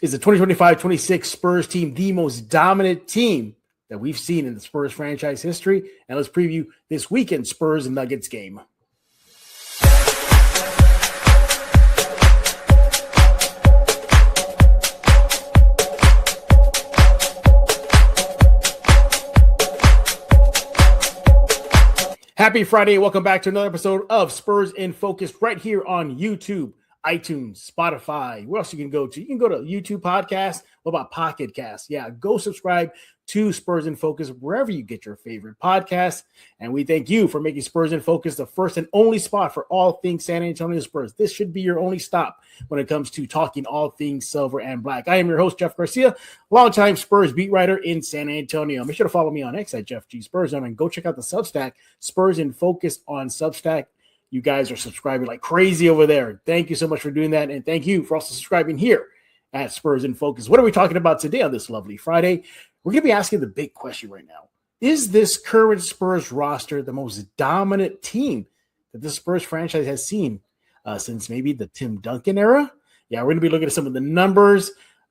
Is the 2025-26 Spurs team the most dominant team that we've seen in the Spurs franchise history? And let's preview this weekend Spurs and Nuggets game. Happy Friday. Welcome back to another episode of Spurs in Focus right here on YouTube, iTunes, Spotify. Where else you can go to? You can go to YouTube podcast. What about Pocket Cast? Yeah, go subscribe to Spurs in Focus wherever you get your favorite podcasts. And we thank you for making Spurs in Focus the first and only spot for all things San Antonio Spurs. This should be your only stop when it comes to talking all things silver and black. I am your host, Jeff Garcia, longtime Spurs beat writer in San Antonio. Make sure to follow me on X at Jeff G Spurs and go check out the Substack, Spurs in Focus on Substack. You guys are subscribing like crazy over there. Thank you so much for doing that. And thank you for also subscribing here at Spurs in Focus. What are we talking about today on this lovely Friday? We're going to be asking the big question right now. Is this current Spurs roster the most dominant team that the Spurs franchise has seen since maybe the Tim Duncan era? Yeah, we're going to be looking at some of the numbers,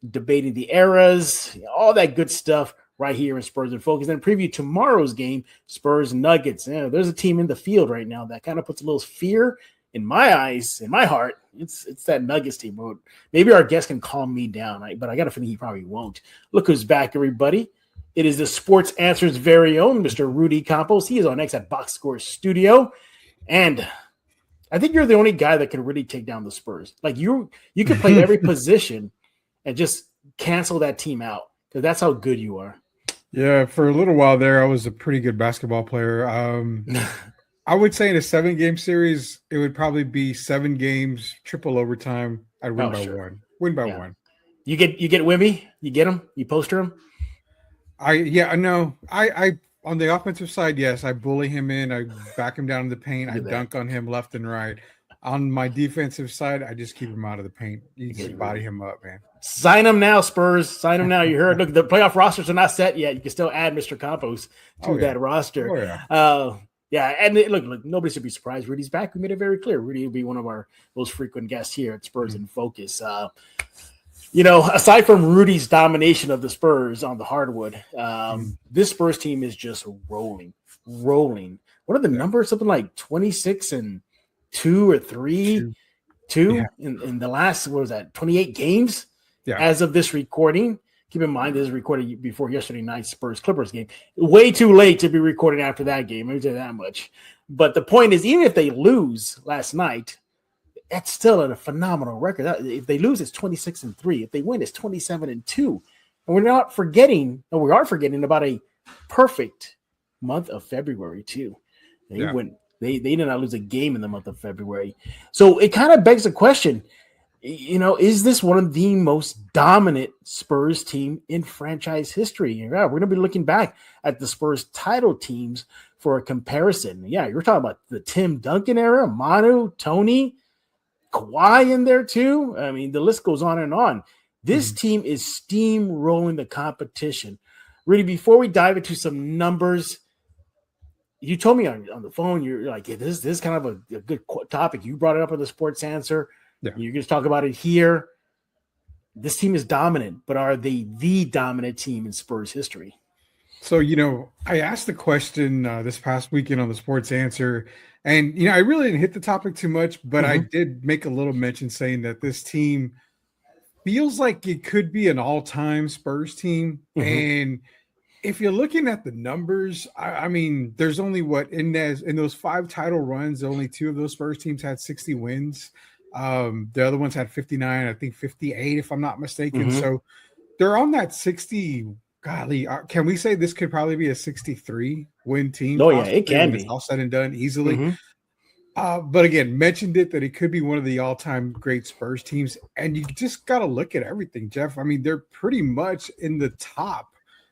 debating the eras, all that good stuff right here in Spurs in Focus. Then preview tomorrow's game, Spurs Nuggets. Yeah, there's a team in the field right now that kind of puts a little fear in my eyes, in my heart. It's that Nuggets team. Maybe our guest can calm me down, but I got a feeling he probably won't. Look who's back, everybody. It is the Sports Answer's very own Mr. Rudy Campos. He is on X at Box Score Studio. And I think you're the only guy that can really take down the Spurs. Like you could play every position and just cancel that team out because that's how good you are. Yeah, for a little while there, I was a pretty good basketball player. I would say in a 7-game series, it would probably be 7 games, triple overtime. I'd win by one. Win by one. You get Wimby? You get him? You poster him? I on the offensive side, yes, I bully him in. I back him down in the paint. I dunk on him left and right. On my defensive side, I just keep him out of the paint. You just body him up, man. Sign him now, Spurs. Sign him now. You heard. Look, the playoff rosters are not set yet. You can still add Mr. Campos to that roster. Oh, yeah. And look, nobody should be surprised. Rudy's back. We made it very clear. Rudy will be one of our most frequent guests here at Spurs in Focus. Aside from Rudy's domination of the Spurs on the hardwood, this Spurs team is just rolling. What are the numbers? Something like 26-2 or 3-2 in the last, 28 games as of this recording. Keep in mind, this is recorded before yesterday night's Spurs-Clippers game. Way too late to be recording after that game. Let me tell you that much. But the point is, even if they lose last night, that's still a phenomenal record. If they lose, it's 26-3. If they win, it's 27-2. And we are forgetting about a perfect month of February too. They did not lose a game in the month of February. So it kind of begs the question, is this one of the most dominant Spurs team in franchise history? Yeah, we're going to be looking back at the Spurs title teams for a comparison. Yeah, you're talking about the Tim Duncan era, Manu, Tony, Kawhi in there too. I mean, the list goes on and on. This team is steamrolling the competition. Really, before we dive into some numbers, you told me on the phone, you're like, this is kind of a good topic. You brought it up on the Sports Answer. Yeah. You're going to talk about it here. This team is dominant, but are they the dominant team in Spurs history? So, I asked the question this past weekend on the Sports Answer, and, I really didn't hit the topic too much, but I did make a little mention saying that this team feels like it could be an all-time Spurs team. And if you're looking at the numbers, I mean, there's only in those 5 title runs, only 2 of those Spurs teams had 60 wins. The other ones had 59, I think 58, if I'm not mistaken. So they're on that 60. Golly, can we say this could probably be a 63 win team? Oh, yeah, it can be. It's all said and done easily. But again, mentioned that it could be one of the all-time great Spurs teams. And you just got to look at everything, Jeff. I mean, they're pretty much in the top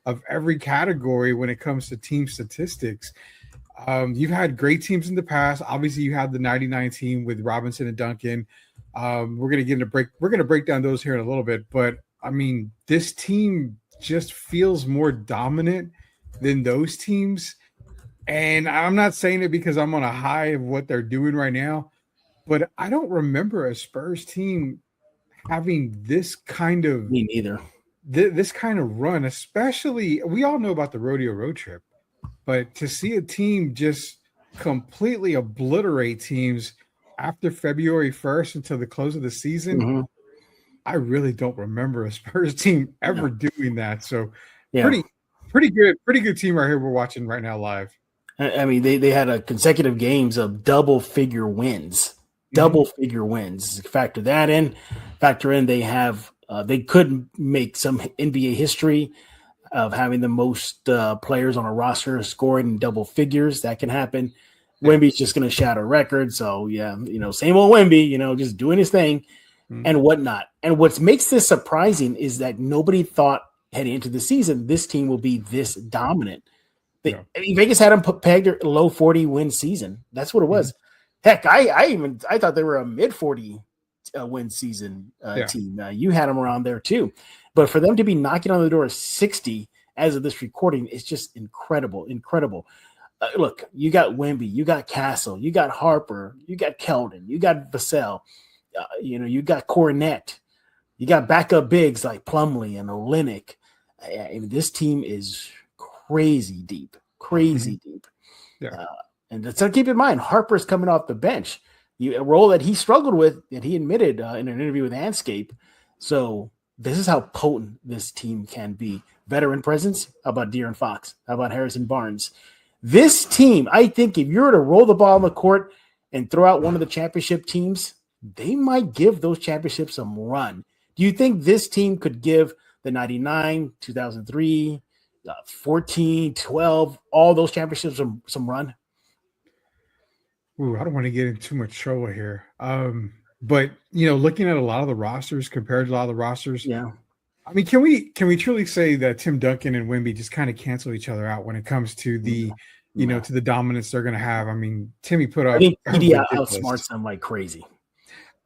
of every category when it comes to team statistics. You've had great teams in the past. Obviously, you had the 99 team with Robinson and Duncan. We're going to get into break. We're going to break down those here in a little bit. But, I mean, this team just feels more dominant than those teams. And I'm not saying it because I'm on a high of what they're doing right now, but I don't remember a Spurs team having this kind of Me neither. This kind of run, especially we all know about the rodeo road trip, but to see a team just completely obliterate teams after February 1st until the close of the season, Mm-hmm. I really don't remember a Spurs team ever Yeah. doing that. So Yeah. pretty good team right here we're watching right now live. I mean, they had a consecutive games of double figure wins. Double figure wins. Factor that in. Factor in they have they could make some NBA history of having the most players on a roster scoring in double figures. That can happen. Yeah. Wemby's just going to shatter records. So yeah, same old Wemby. Just doing his thing and whatnot. And what makes this surprising is that nobody thought heading into the season this team will be this dominant. I mean, Vegas had them pegged a low 40 win season. That's what it was. Heck, I thought they were a mid 40 win season team. You had them around there too, but for them to be knocking on the door of 60 as of this recording, it's just incredible. Look, you got Wemby, you got Castle, you got Harper, you got Keldon, you got Vassell, you got Cornette, you got backup bigs like Plumlee and Olynyk. I mean, this team is crazy deep. Yeah. And let's keep in mind, Harper's coming off the bench, a role that he struggled with, that he admitted in an interview with Anscape. So this is how potent this team can be. Veteran presence. How about De'Aaron Fox? How about Harrison Barnes? This team, I think if you were to roll the ball on the court and throw out one of the championship teams, they might give those championships some run. Do you think this team could give the 99, 2003, 14, 12, all those championships some run? Ooh, I don't want to get in too much trouble here. But looking at a lot of the rosters compared to a lot of the rosters, yeah. I mean, can we truly say that Tim Duncan and Wemby just kind of cancel each other out when it comes to the to the dominance they're going to have? I mean, Timmy put up. I think PD outsmarts them like crazy.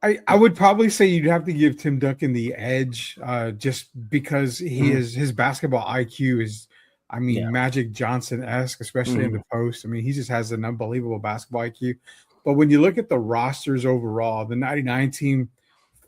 I would probably say you'd have to give Tim Duncan the edge, just because his basketball IQ is, I mean, Magic Johnson-esque, especially in the post. I mean, he just has an unbelievable basketball IQ. But when you look at the rosters overall, the 99 team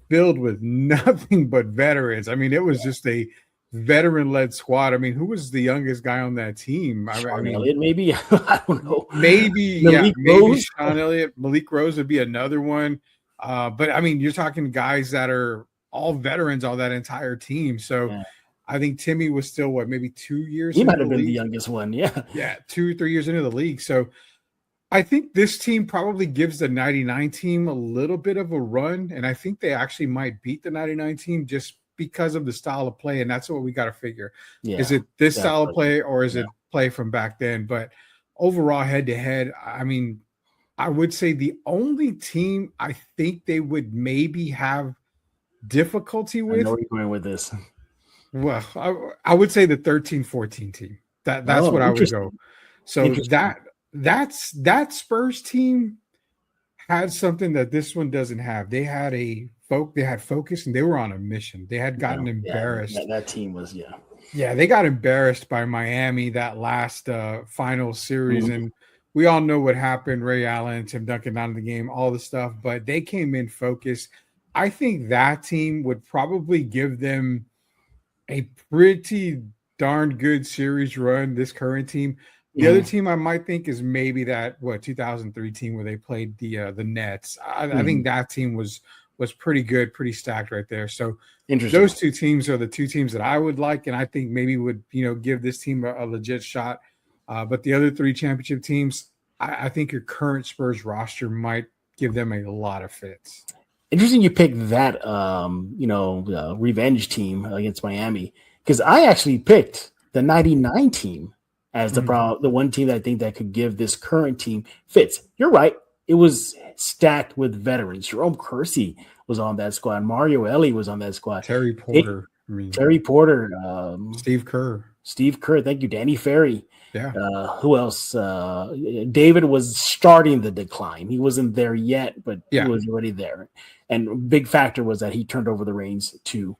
filled with nothing but veterans. I mean, it was just a veteran-led squad. I mean, who was the youngest guy on that team? Elliott, maybe. I don't know. Maybe Sean Elliott. Malik Rose would be another one. But I mean, you're talking guys that are all veterans on that entire team. So I think Timmy was still maybe 2 years. He might have been the youngest one. Yeah. 2 or 3 years into the league. So I think this team probably gives the 99 team a little bit of a run. And I think they actually might beat the 99 team just because of the style of play. And that's what we got to figure. Yeah, is it this style of play or is it play from back then? But overall, head to head, I mean, I would say the only team I think they would maybe have difficulty with. I know where you're going with this. Well, I would say the 13-14 team. That's what I would go. So that Spurs team had something that this one doesn't have. They had focus and they were on a mission. They had gotten embarrassed. That team was they got embarrassed by Miami that last final series, and we all know what happened. Ray Allen, Tim Duncan out of the game, all the stuff, but they came in focused. I think that team would probably give them a pretty darn good series run, this current team. The other team I might think is maybe that 2003 team where they played the Nets. I think that team was pretty good, pretty stacked right there. So those two teams are the two teams that I would like, and I think maybe would give this team a legit shot. But the other three championship teams, I think your current Spurs roster might give them a lot of fits. Interesting you picked that revenge team against Miami, because I actually picked the 99 team as the one team that I think that could give this current team fits. You're right. It was stacked with veterans. Jerome Kersey was on that squad. Mario Elie was on that squad. Terry Porter. Steve Kerr. Thank you. Danny Ferry. Yeah. Who else? David was starting the decline. He wasn't there yet, but he was already there. And big factor was that he turned over the reins to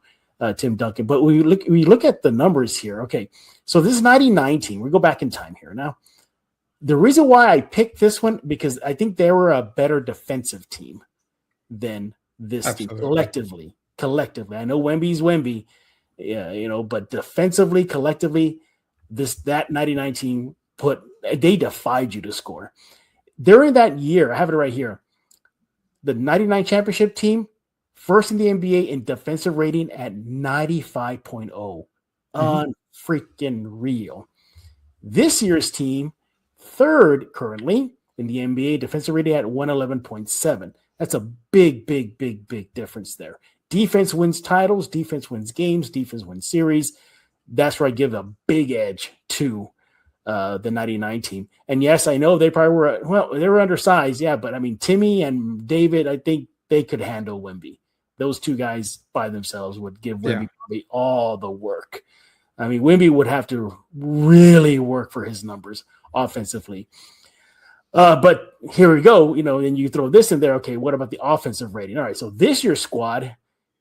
Tim Duncan. But we look at the numbers here. Okay, so this is 99 team. We go back in time here. Now, the reason why I picked this one, because I think they were a better defensive team than this team collectively. collectively. I know Wemby's Wemby, yeah, but defensively, collectively, that 99 team they defied you to score. During that year, I have it right here. The 99 championship team, first in the NBA in defensive rating at 95.0. Unfreaking real. This year's team, third currently in the NBA, defensive rating at 111.7. That's a big, big, big, big difference there. Defense wins titles, defense wins games, defense wins series. That's where I give a big edge to the 99 team. And yes, I know they probably they were undersized, yeah, but I mean, Timmy and David, I think they could handle Wemby. Those two guys by themselves would give Wemby probably all the work. I mean, Wemby would have to really work for his numbers offensively. But here we go, and you throw this in there. Okay, what about the offensive rating? All right, so this year's squad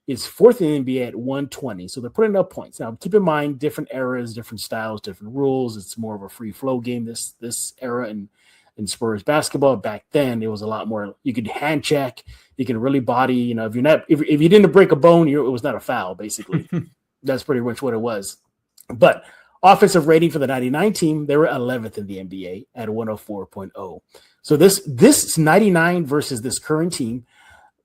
is fourth in the NBA at 120. So they're putting up points. Now, keep in mind, different eras, different styles, different rules. It's more of a free flow game this era in Spurs basketball. Back then, it was a lot more. You could hand check. You can really body. If you didn't break a bone, it was not a foul, basically. That's pretty much what it was. But offensive rating for the 99 team, they were 11th in the NBA at 104.0. So this 99 versus this current team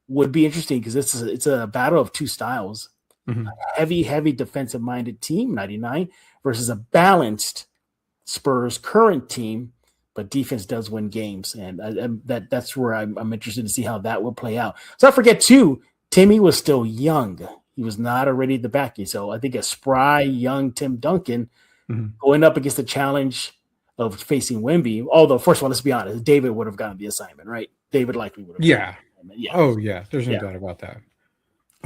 would be interesting because it's a battle of two styles. A heavy defensive-minded team, 99, versus a balanced Spurs current team, but defense does win games. And that's where I'm interested to see how that will play out. So I forget, too, Timmy was still young. He was not already the backy. So I think a spry, young Tim Duncan going up against the challenge of facing Wemby, although, first of all, let's be honest, David would have gotten the assignment, right? David likely would have. Yeah. Oh, yeah. There's no doubt about that.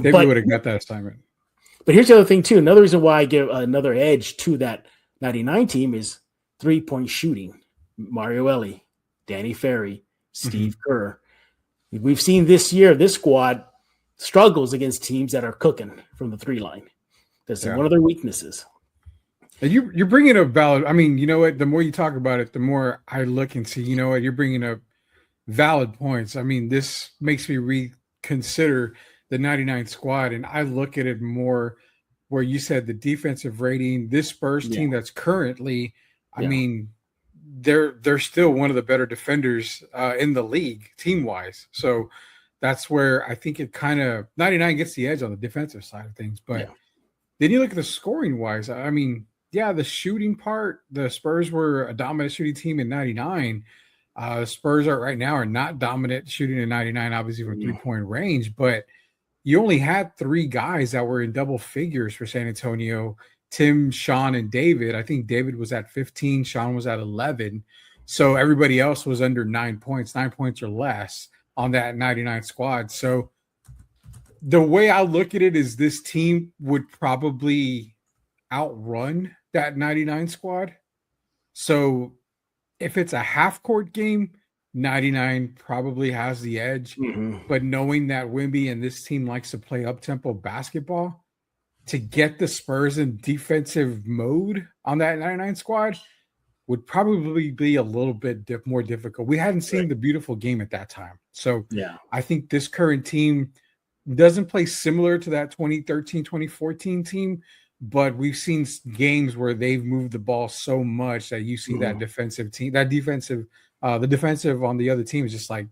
David would have got that assignment. But here's the other thing, too. Another reason why I give another edge to that 99 team is three-point shooting. Mario Elie, Danny Ferry, Steve Kerr. We've seen this year, this squad struggles against teams that are cooking from the three line. That's one of their weaknesses. And you're bringing up valid. I mean, you know what? The more you talk about it, the more I look and see, you know what? You're bringing up valid points. I mean, this makes me reconsider the 99 squad, and I look at it more where you said the defensive rating. This Spurs team that's currently, I mean, they're still one of the better defenders in the league team wise. So that's where I think it kind of 99 gets the edge on the defensive side of things. But then you look at the scoring wise. I mean, the shooting part, the Spurs were a dominant shooting team in 99. Spurs right now are not dominant shooting in 99, obviously from 3-point range, but you only had three guys that were in double figures for San Antonio: Tim, Sean, and David. I think David was at 15, Sean was at 11. So everybody else was under 9 points or less on that 99 squad. So the way I look at it is this team would probably outrun that 99 squad. So if it's a half-court game, 99 probably has the edge. But knowing that Wemby and this team likes to play up-tempo basketball, to get the Spurs in defensive mode on that 99 squad would probably be a little bit more difficult. We hadn't seen the beautiful game at that time. So I think this current team doesn't play similar to that 2013, 2014 team, but we've seen games where they've moved the ball so much that you see that defensive team, the defensive on the other team is just like,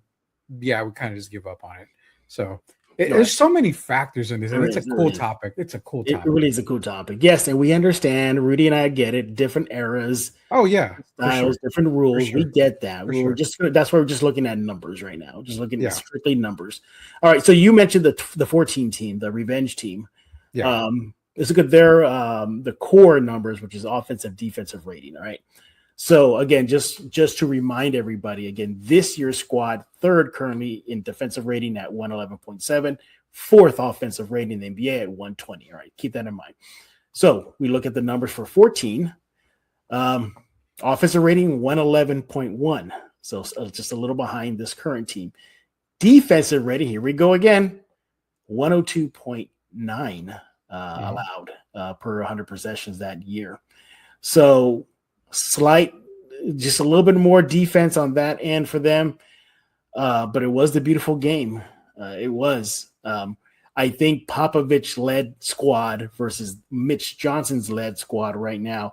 we kind of just give up on it. So there's so many factors in this, and it's a cool topic. It's a cool topic. It really is a cool topic. Yes, and we understand. Rudy and I get it. Different eras. Oh yeah, styles, different rules. We get that. That's why we're just looking at numbers right now. Just looking at strictly numbers. All right. So you mentioned the 14 team, the revenge team. Yeah. Let's look at their the core numbers, which is offensive, defensive rating. All right. So again, just to remind everybody, again, this year's squad, third currently in defensive rating at 111.7, fourth offensive rating in the NBA at 120. All right, keep that in mind. So we look at the numbers for 14. Offensive rating 111.1, so just a little behind this current team. Defensive rating, here we go again, 102.9 allowed per 100 possessions that year. So just a little bit more defense on that end for them. But it was the beautiful game. It was. I I think Popovich-led squad versus Mitch Johnson's led squad right now,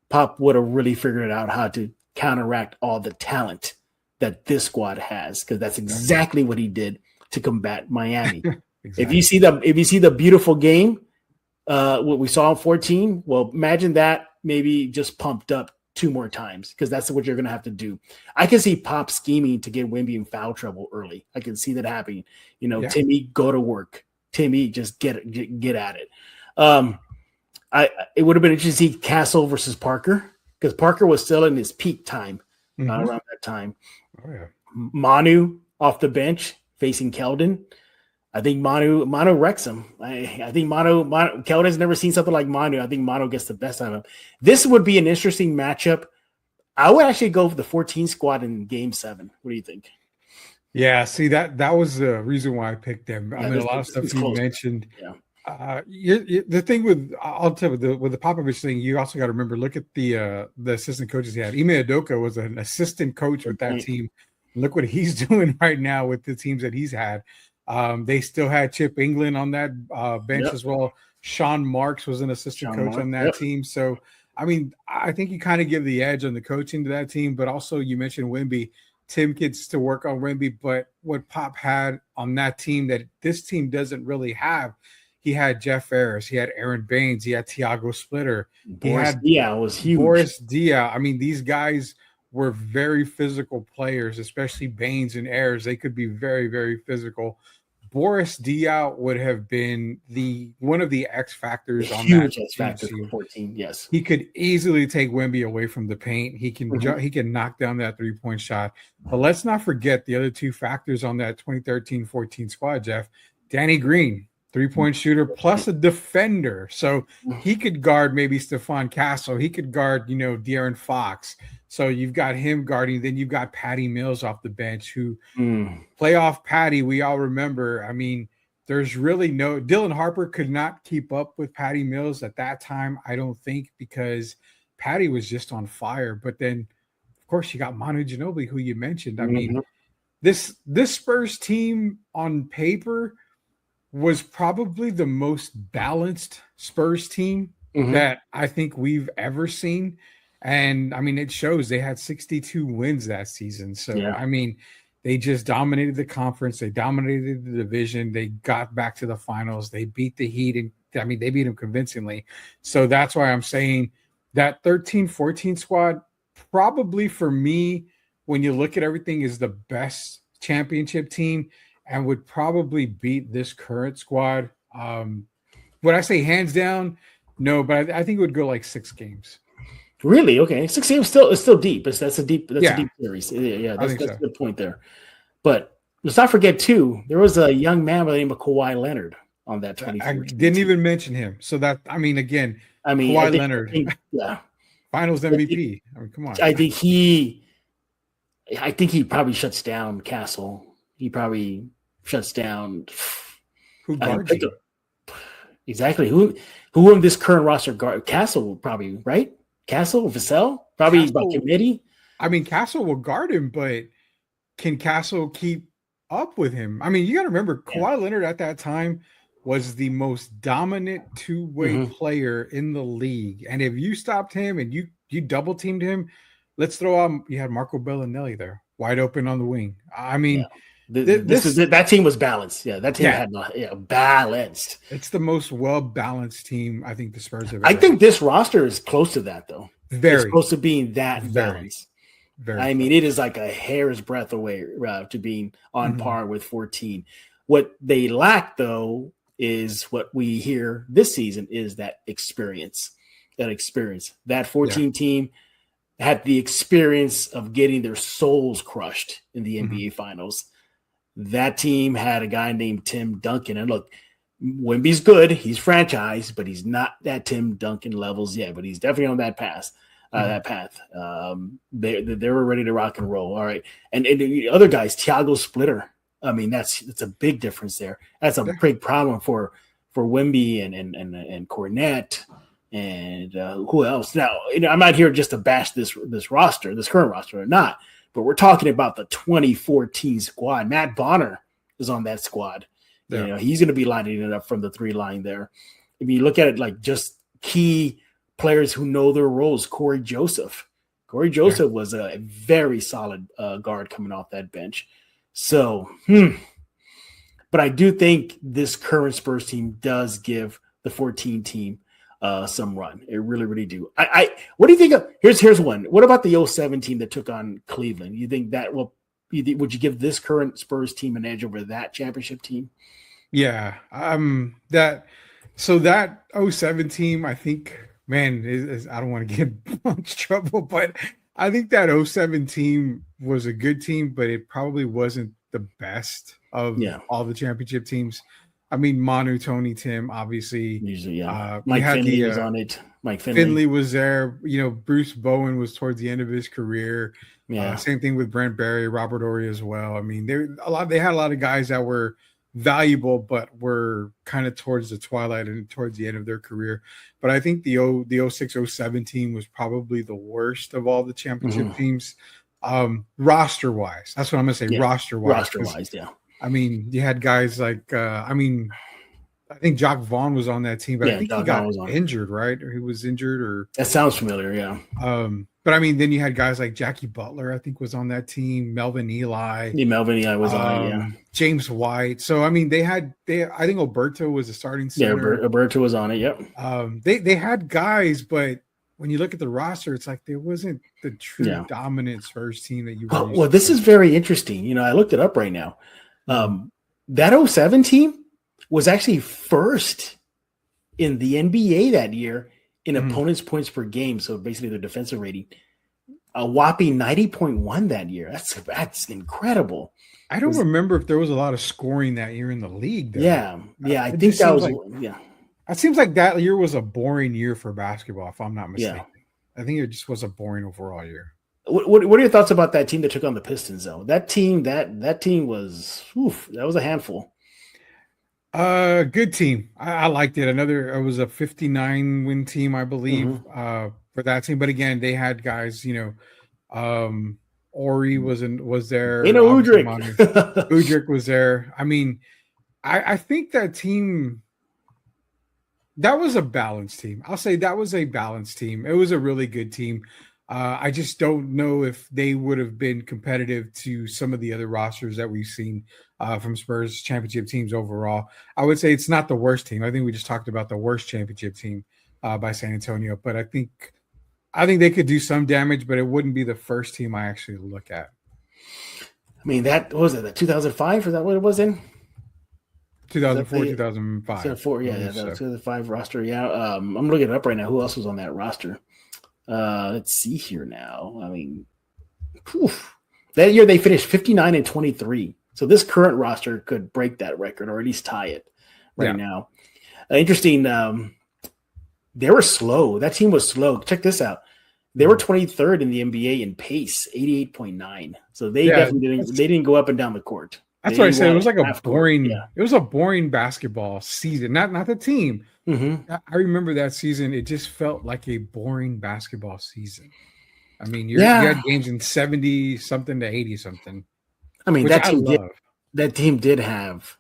Pop would have really figured out how to counteract all the talent that this squad has, because that's exactly what he did to combat Miami. Exactly. If you see the beautiful game, what we saw in 14, well, imagine that maybe just pumped up 2 more times, because that's what you're going to have to do. I can see Pop scheming to get Wemby in foul trouble early. I can see that happening. Timmy, go to work. Timmy, just get at it. It would have been interesting to see Castle versus Parker, because Parker was still in his peak time around that time. Oh, yeah. Manu off the bench facing Keldon. I think Manu wrecks him. I think Manu Keldon's never seen something like Manu. I think Manu gets the best out of him. This would be an interesting matchup. I would actually go for the 14 squad in Game 7. What do you think? Yeah, see, that was the reason why I picked them. Yeah, I mean, a lot of stuff you mentioned. Yeah. The thing with the Popovich thing, you also got to remember, look at the assistant coaches he had. Ime Udoka was an assistant coach with that team. Look what he's doing right now with the teams that he's had. They still had Chip England on that bench as well. Sean Marks was an assistant coach on that team. So, I mean, I think you kind of give the edge on the coaching to that team, but also you mentioned Wemby. Tim gets to work on Wemby, but what Pop had on that team that this team doesn't really have, he had Jeff Ayers, he had Aaron Baines, he had Thiago Splitter. Boris Diaw was huge. Boris Diaw. I mean, these guys were very physical players, especially Baines and Ayers. They could be very, very physical. Boris Diaw would have been one of the X factors on that huge X factor for 14. Yes, he could easily take Wemby away from the paint. He can he can knock down that 3-point shot. But let's not forget the other 2 factors on that 2013-14 squad. Jeff, Danny Green, 3-point shooter plus a defender, so he could guard maybe Stephon Castle. He could guard De'Aaron Fox. So you've got him guarding. Then you've got Patty Mills off the bench, who playoff Patty, we all remember. I mean, there's really no – Dylan Harper could not keep up with Patty Mills at that time, I don't think, because Patty was just on fire. But then, of course, you got Manu Ginobili, who you mentioned. I mean, this Spurs team on paper was probably the most balanced Spurs team that I think we've ever seen. And I mean, it shows. They had 62 wins that season. So, I mean, they just dominated the conference. They dominated the division. They got back to the finals. They beat the Heat. And I mean, they beat them convincingly. So that's why I'm saying that 13-14 squad, probably for me, when you look at everything, is the best championship team and would probably beat this current squad. Would I say hands down? No, but I think it would go like 6 games. Really? Okay. 6 games is still deep. That's a deep series. Yeah, that's a good point there. But let's not forget too, there was a young man by the name of Kawhi Leonard on that 2014. I didn't even mention him. So that Kawhi Leonard, Finals MVP. I mean, come on. I think he probably shuts down Castle. He probably shuts down. Who guards you? Exactly. Who in this current roster guard? Castle probably, right? Castle, Vassell, probably by committee. I mean, Castle will guard him, but can Castle keep up with him? I mean, you got to remember, Kawhi Leonard at that time was the most dominant 2-way player in the league. And if you stopped him and you double teamed him, let's throw out, you had Marco Bellinelli there, wide open on the wing. I mean, that team was balanced. Yeah, that team had balanced. It's the most well-balanced team I think the Spurs have ever had. Think this roster is close to that, though. It's close to being that balanced. I mean, it is like a hair's breadth away to being on par with 14. What they lack, though, is what we hear this season is that experience. That 14 team had the experience of getting their souls crushed in the NBA Finals. That team had a guy named Tim Duncan. And look, Wemby's good. He's franchised, but he's not at Tim Duncan levels yet. But he's definitely on that path. They were ready to rock and roll. All right. And the other guys, Thiago Splitter. I mean, that's a big difference there. That's a big problem for Wemby and Cornette and who else. Now, I'm not here just to bash this current roster or not. But we're talking about the 2014 squad. Matt Bonner is on that squad. You know, he's going to be lining it up from the 3 line there. If you look at it like just key players who know their roles, Corey Joseph. Corey Joseph was a very solid guard coming off that bench. So, but I do think this current Spurs team does give the 14 team some run. It really, really do. What do you think of? Here's one. What about the 07 team that took on Cleveland? You think that would you give this current Spurs team an edge over that championship team? Yeah. That 07 team, I think, man, I don't want to get much trouble, but I think that 07 team was a good team, but it probably wasn't the best of all the championship teams. I mean, Manu, Tony, Tim, obviously. Usually, Mike Finley was on it. Mike Finley was there. You know, Bruce Bowen was towards the end of his career. Yeah. Same thing with Brent Barry, Robert Horry as well. I mean, they had a lot of guys that were valuable, but were kind of towards the twilight and towards the end of their career. But I think the 06-07 team was probably the worst of all the championship teams, roster wise. That's what I'm gonna say. Roster wise, yeah. I mean, you had guys like I think Jock Vaughn was on that team, but I think he got injured, right? Or he was injured, or that sounds familiar, yeah. But I mean, then you had guys like Jackie Butler, I think, was on that team. Melvin Eli. Yeah, Melvin Eli was on it, yeah. James White. So I mean, I think Oberto was a starting center. Yeah, Oberto was on it, yep. They had guys, but when you look at the roster, it's like there wasn't the true dominant Spurs team that you were. Well, this is very interesting. You know, I looked it up right now. That 07 team was actually first in the NBA that year in opponents' points per game. So basically their defensive rating, a whopping 90.1 that year. That's incredible. I don't remember if there was a lot of scoring that year in the league, though. Yeah. I think that was It seems like that year was a boring year for basketball, if I'm not mistaken. I think it just was a boring overall year. What are your thoughts about that team that took on the Pistons, though? That team was that was a handful. Good team. I liked it. It was a 59-win team, I believe, for that team. But again, they had guys, Ori was there. Udrih. Udrih was there. I mean, I think that team, that was a balanced team. I'll say that was a balanced team. It was a really good team. I just don't know if they would have been competitive to some of the other rosters that we've seen from Spurs championship teams overall. I would say it's not the worst team. I think we just talked about the worst championship team by San Antonio, but I think they could do some damage, but it wouldn't be the first team I actually look at. I mean, that was it. That 2005, is that what it was in? 2004, 2005. 2004, yeah, that was 2005 roster. Yeah, I'm looking it up right now. Who else was on that roster? Let's see here now. I mean, that year they finished 59-23. So this current roster could break that record or at least tie it now. Interesting. They were slow. That team was slow. Check this out. They were 23rd in the NBA in pace, 88.9. So they definitely didn't go up and down the court. That's what I said. It was like a boring. Yeah. It was a boring basketball season. Not the team. I remember that season. It just felt like a boring basketball season. I mean, you had games in 70 something to 80 something. I mean, that team did have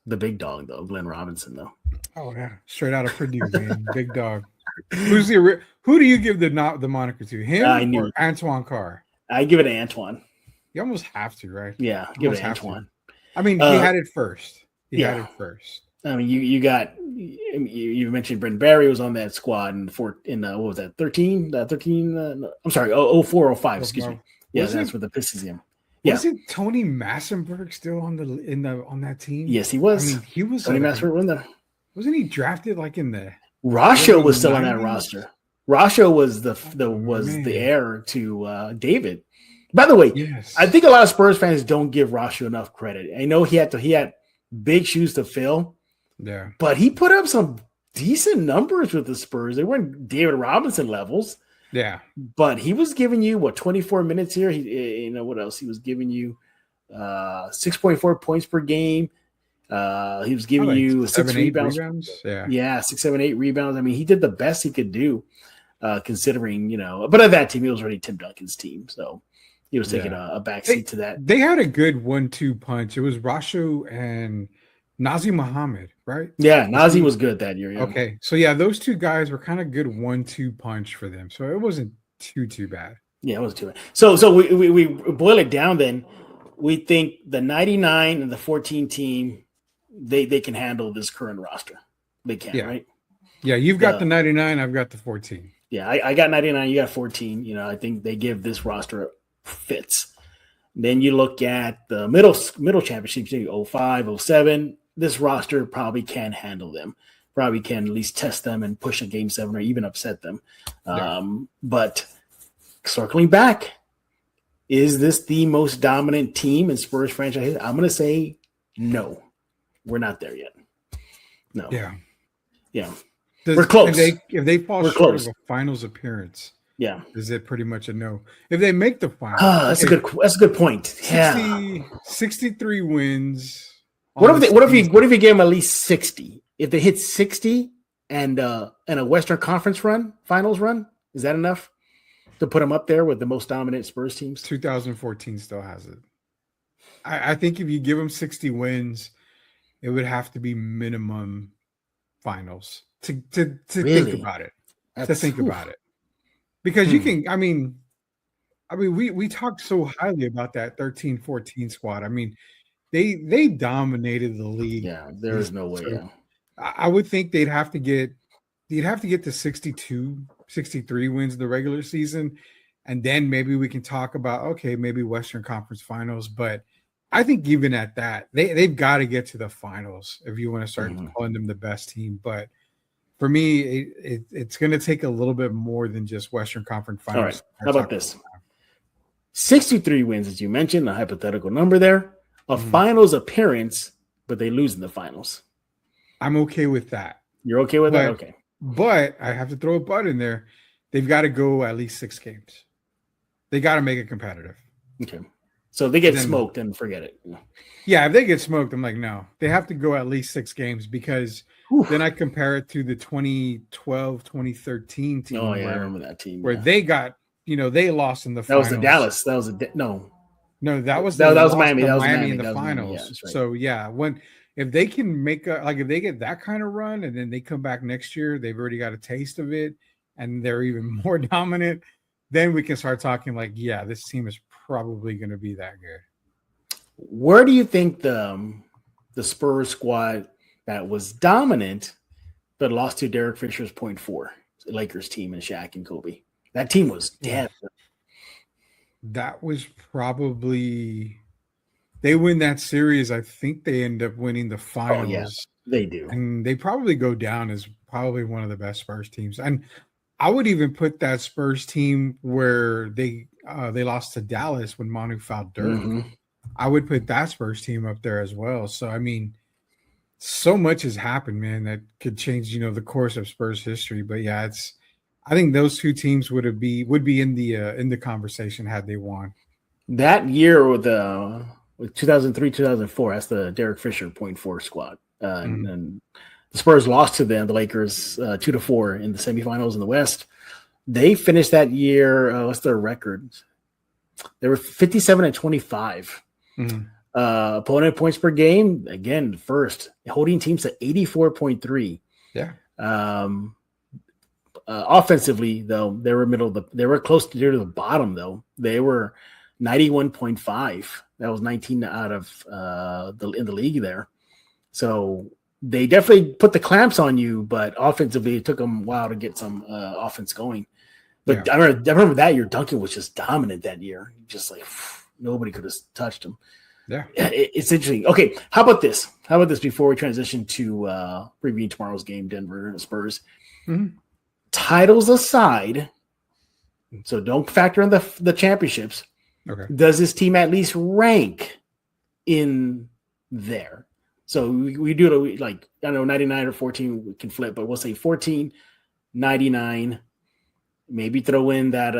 the big dog though, Glenn Robinson though. Oh yeah, straight out of Purdue, man, big dog. Who do you give the moniker to? Him or Antoine Carr? I give it to Antoine. You almost have to, right? Yeah, give it to Antoine. I mean, he had it first. He had it first. I mean, you mentioned Brent Barry was on that squad in what was that, 13? I'm sorry, 04, 05, excuse me. Yeah, that's with the Pistons. Yeah. Wasn't Tony Massenberg still on that team? Yes, he was. I mean, he was. Tony Massenberg was there. Wasn't he drafted like in the? Rasho was still on that roster. Rasho was the heir to David. By the way, I think a lot of Spurs fans don't give Rasho enough credit. I know he had big shoes to fill. Yeah, but he put up some decent numbers with the Spurs. They weren't David Robinson levels. Yeah, but he was giving you 24 minutes here. What else? He was giving you 6.4 points per game. He was giving you 6 rebounds. Yeah, 6, 7, 8 rebounds. I mean, he did the best he could do, considering But at that team, it was already Tim Duncan's team, so he was taking a backseat to that. They had a good 1-2 punch. It was Rasho and Nazi Muhammad, right? Yeah, Nazi was good that year. Yeah. Okay, so yeah, those two guys were kind of good 1-2 punch for them, so it wasn't too bad. Yeah, it wasn't too bad. So we boil it down. Then we think the 99 and the 14 team they can handle this current roster. They can, Yeah. right? Yeah, you've got the 99, I've got the 14. Yeah, I got 99, you got 14. You know, I think they give this roster fits. Then you look at the middle championships, 05, 07. This roster probably can handle them. Probably can at least test them and push a game 7 or even upset them. Yeah. But circling back, is this the most dominant team in Spurs franchise? I'm going to say no. We're not there yet. No. Yeah. Yeah. We're close. If they fall short of a finals appearance, yeah, is it pretty much a no? If they make the finals, that's a good point. 63 wins. What if you give them at least 60? If they hit 60 and a Western Conference finals run, is that enough to put them up there with the most dominant Spurs teams? 2014 still has it. I think if you give them 60 wins, it would have to be minimum finals to really? think about it. About it. Because you can, I mean, we talked so highly about that 13-14 squad. I mean, they dominated the league. Yeah, there is no way. So I would think you'd have to get to 62, 63 wins in the regular season. And then maybe we can talk about, okay, maybe Western Conference finals. But I think even at that, they've got to get to the finals if you want to start calling them the best team. But for me, it's going to take a little bit more than just Western Conference finals. All right. How about this? 63 wins, as you mentioned, a hypothetical number there. A finals appearance, but they lose in the finals. I'm okay with that. You're okay with that? Okay. But I have to throw a but in there. They've got to go at least 6 games. They got to make it competitive. Okay. So if they get smoked, then forget it. Yeah, if they get smoked, I'm like, no. They have to go at least 6 games because then I compare it to the 2012, 2013 team. Oh, yeah, I remember that team. Where they got, they lost in the finals. That was the Dallas. That was No, that was Miami. That was Miami in the finals. Yeah, right. So yeah, if they can make if they get that kind of run and then they come back next year, they've already got a taste of it and they're even more dominant, then we can start talking like, yeah, this team is probably going to be that good. Where do you think the Spurs squad that was dominant but lost to Derek Fisher's .4 Lakers team and Shaq and Kobe? That team was dead. That was probably they win that series. I think they end up winning the finals. Oh, yeah, they do. And they probably go down as probably one of the best Spurs teams. And I would even put that Spurs team where they lost to Dallas when Manu fouled Dirk. Mm-hmm. I would put that Spurs team up there as well. So, I mean, so much has happened, man, that could change, the course of Spurs history. But yeah, I think those two teams would be in the conversation had they won. That year with 2003, 2004, that's the Derek Fisher .4 squad. And the Spurs lost to them, the Lakers, 2-4 in the semifinals in the West. They finished that year. What's their record? They were 57-25. Opponent points per game, again, first, holding teams to 84.3. Yeah. Offensively, though, they were close to the bottom, though. They were 91.5. That was 19 out of in the league there. So they definitely put the clamps on you, but offensively, it took them a while to get some offense going. But yeah. I remember that year, Duncan was just dominant that year. Just like nobody could have touched him. Yeah. It's interesting. Okay, how about this? Before we transition to previewing tomorrow's game, Denver and Spurs? Mm-hmm. Titles aside, so don't factor in the championships. Okay. Does this team at least rank in there? So we do it like, I don't know, 99 or 14 we can flip, but we'll say 14, 99. Maybe throw in that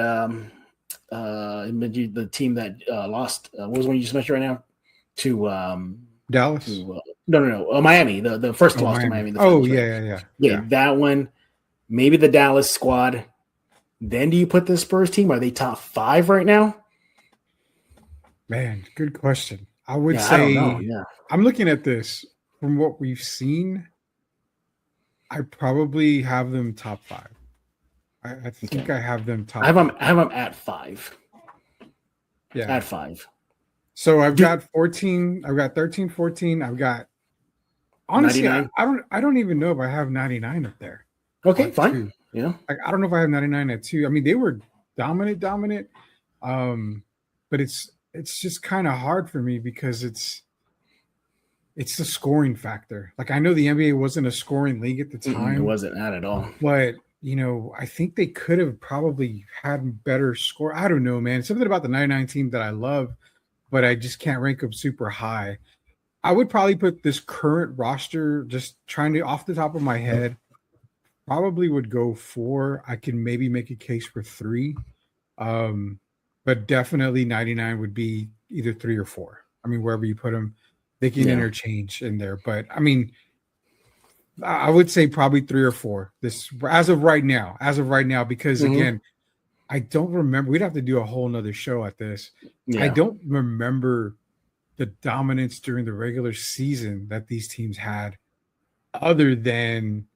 the team that lost. What was one you just mentioned right now? To Dallas? No. Miami. The first loss to Miami. Yeah, that one. Maybe the Dallas squad. Then do you put the Spurs team? Are they top 5 right now? Man, good question. I would say, I don't know. Yeah. I'm looking at this. from what we've seen, I probably have them top 5. I think I have them top. I have them at 5. Yeah, at 5. So I've got 14. I've got 13, 14. I've got honestly, I don't even know if I have 99 up there. Okay, fine. 2. Yeah, I don't know if I have 99 at 2. I mean, they were dominant. But it's just kind of hard for me because it's the scoring factor. Like, I know the NBA wasn't a scoring league at the time. It wasn't at all. But, I think they could have probably had better score. I don't know, man. Something about the 99 team that I love, but I just can't rank them super high. I would probably put this current roster, just trying to, off the top of my head, probably would go 4. I can maybe make a case for 3. But definitely 99 would be either 3 or 4. I mean, wherever you put them, they can interchange in there. But I mean, I would say probably 3 or 4. This as of right now, because again, I don't remember. We'd have to do a whole nother show at this. Yeah. I don't remember the dominance during the regular season that these teams had, other than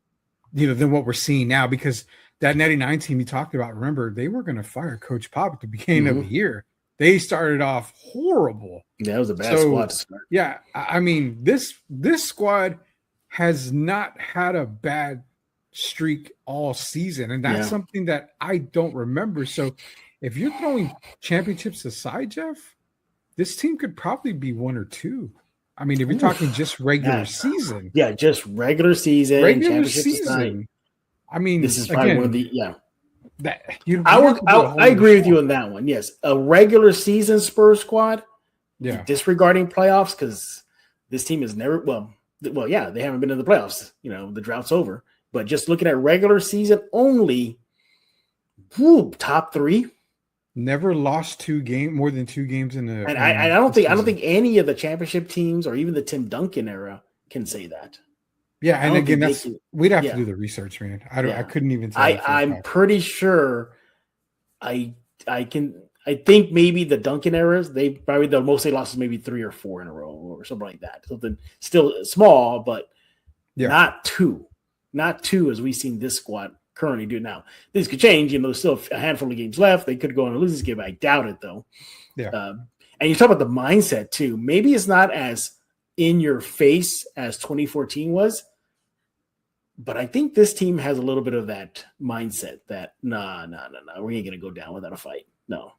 than what we're seeing now, because that 99 team you talked about, remember, they were going to fire Coach Pop at the beginning of the year. They started off horrible. Yeah, it was a bad squad to start. Yeah, I mean, this squad has not had a bad streak all season, and that's something that I don't remember. So if you're throwing championships aside, Jeff, this team could probably be 1 or 2. I mean, if you're talking just regular season. Yeah, just regular season. Aside. I mean, this is probably one of the I agree with you on that one. Yes, a regular season Spurs squad. Yeah, disregarding playoffs, because this team has never. Well, yeah, they haven't been in the playoffs. The drought's over. But just looking at regular season only, top 3. Never lost more than 2 games in the. And I don't think any of the championship teams or even the Tim Duncan era can say that. Yeah, and again, we'd have to do the research, man. I couldn't even tell. I'm pretty sure. I think maybe the Duncan eras, they probably the most they lost is maybe 3 or 4 in a row or something like that. Something still small, but not 2. Not 2 as we've seen this squad currently do now. This could change. There's still a handful of games left. They could go on a losing game. I doubt it, though. Yeah. And you talk about the mindset, too. Maybe it's not as in your face as 2014 was, but I think this team has a little bit of that mindset that, no, we ain't going to go down without a fight. No.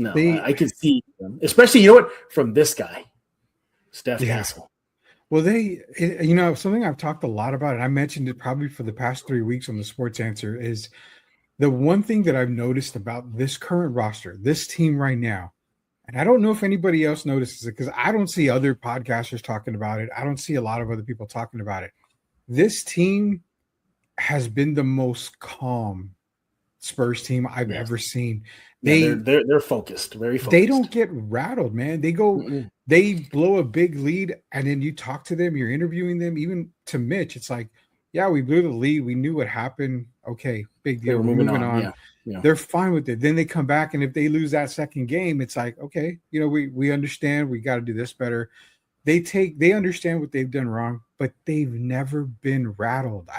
I can see them, especially, from this guy, Steph Castle. Well, something I've talked a lot about, and I mentioned it probably for the past 3 weeks on the Sports Answer, is the one thing that I've noticed about this current roster, this team right now, and I don't know if anybody else notices it because I don't see other podcasters talking about it. I don't see a lot of other people talking about it. This team has been the most calm Spurs team I've ever seen. They're focused, very focused. They don't get rattled, man. They go, they blow a big lead, and then you talk to them, you're interviewing them. Even to Mitch, it's like, yeah, we blew the lead. We knew what happened. Okay, big deal. We're moving on. Yeah. They're fine with it. Then they come back, and if they lose that second game, it's like, okay, we understand. We got to do this better. They understand what they've done wrong, but they've never been rattled.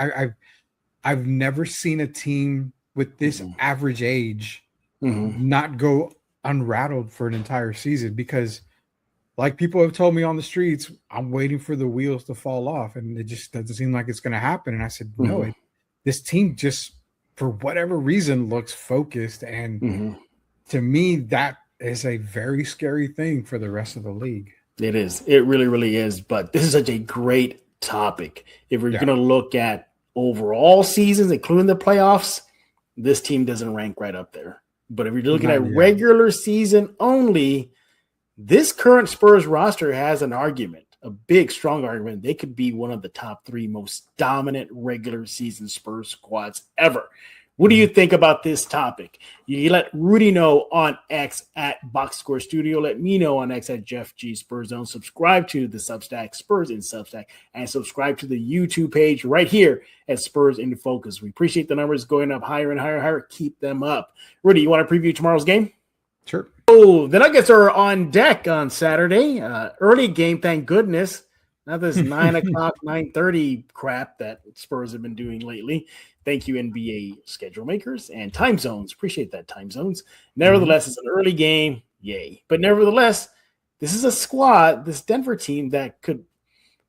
I've never seen a team with this average age not go unrattled for an entire season, because like people have told me on the streets, I'm waiting for the wheels to fall off, and it just doesn't seem like it's going to happen. And I said, no, this team just, for whatever reason, looks focused. And to me, that is a very scary thing for the rest of the league. It is. It really, really is. But this is such a great topic. If we're going to look at overall seasons, including the playoffs, this team doesn't rank right up there. But if you're looking at regular season only, this current Spurs roster has an argument, a big, strong argument. They could be one of the top 3 most dominant regular season Spurs squads ever. What do you think about this topic? You let Rudy know on X at Box Score Studio. Let me know on X at Jeff G Spurs Zone. Subscribe to the Substack Spurs in Substack, and subscribe to the YouTube page right here at Spurs in Focus. We appreciate the numbers going up higher and higher and higher. Keep them up. Rudy, you want to preview tomorrow's game? Sure. Oh, the Nuggets are on deck on Saturday. Early game, thank goodness. Not this 9 o'clock, 9:30 crap that Spurs have been doing lately. Thank you, NBA schedule makers and time zones. Appreciate that, time zones. Nevertheless, it's an early game. Yay. But nevertheless, this is a squad, this Denver team that could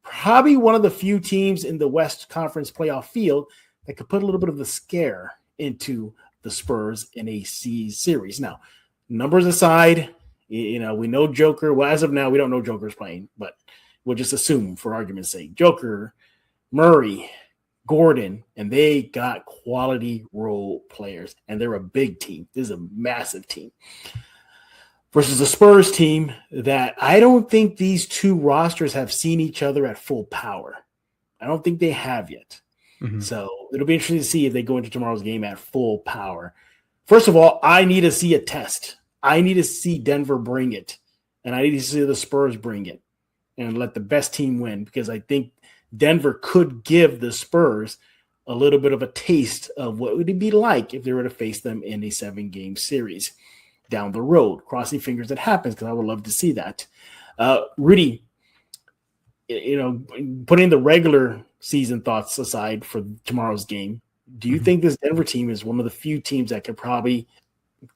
probably one of the few teams in the West Conference playoff field that could put a little bit of the scare into the Spurs in a series. Now, numbers aside, we know Joker. Well, as of now, we don't know Joker's playing, but we'll just assume for argument's sake. Joker, Murray, Gordon, and they got quality role players, and they're a big team. This is a massive team. Versus a Spurs team that I don't think these two rosters have seen each other at full power. I don't think they have yet. Mm-hmm. So it'll be interesting to see if they go into tomorrow's game at full power. First of all, I need to see a test. I need to see Denver bring it, and I need to see the Spurs bring it and let the best team win, because I think Denver could give the Spurs a little bit of a taste of what would it be like if they were to face them in a 7-game series down the road. Crossing fingers that happens, because I would love to see that. Rudy, putting the regular season thoughts aside for tomorrow's game, do you think this Denver team is one of the few teams that could probably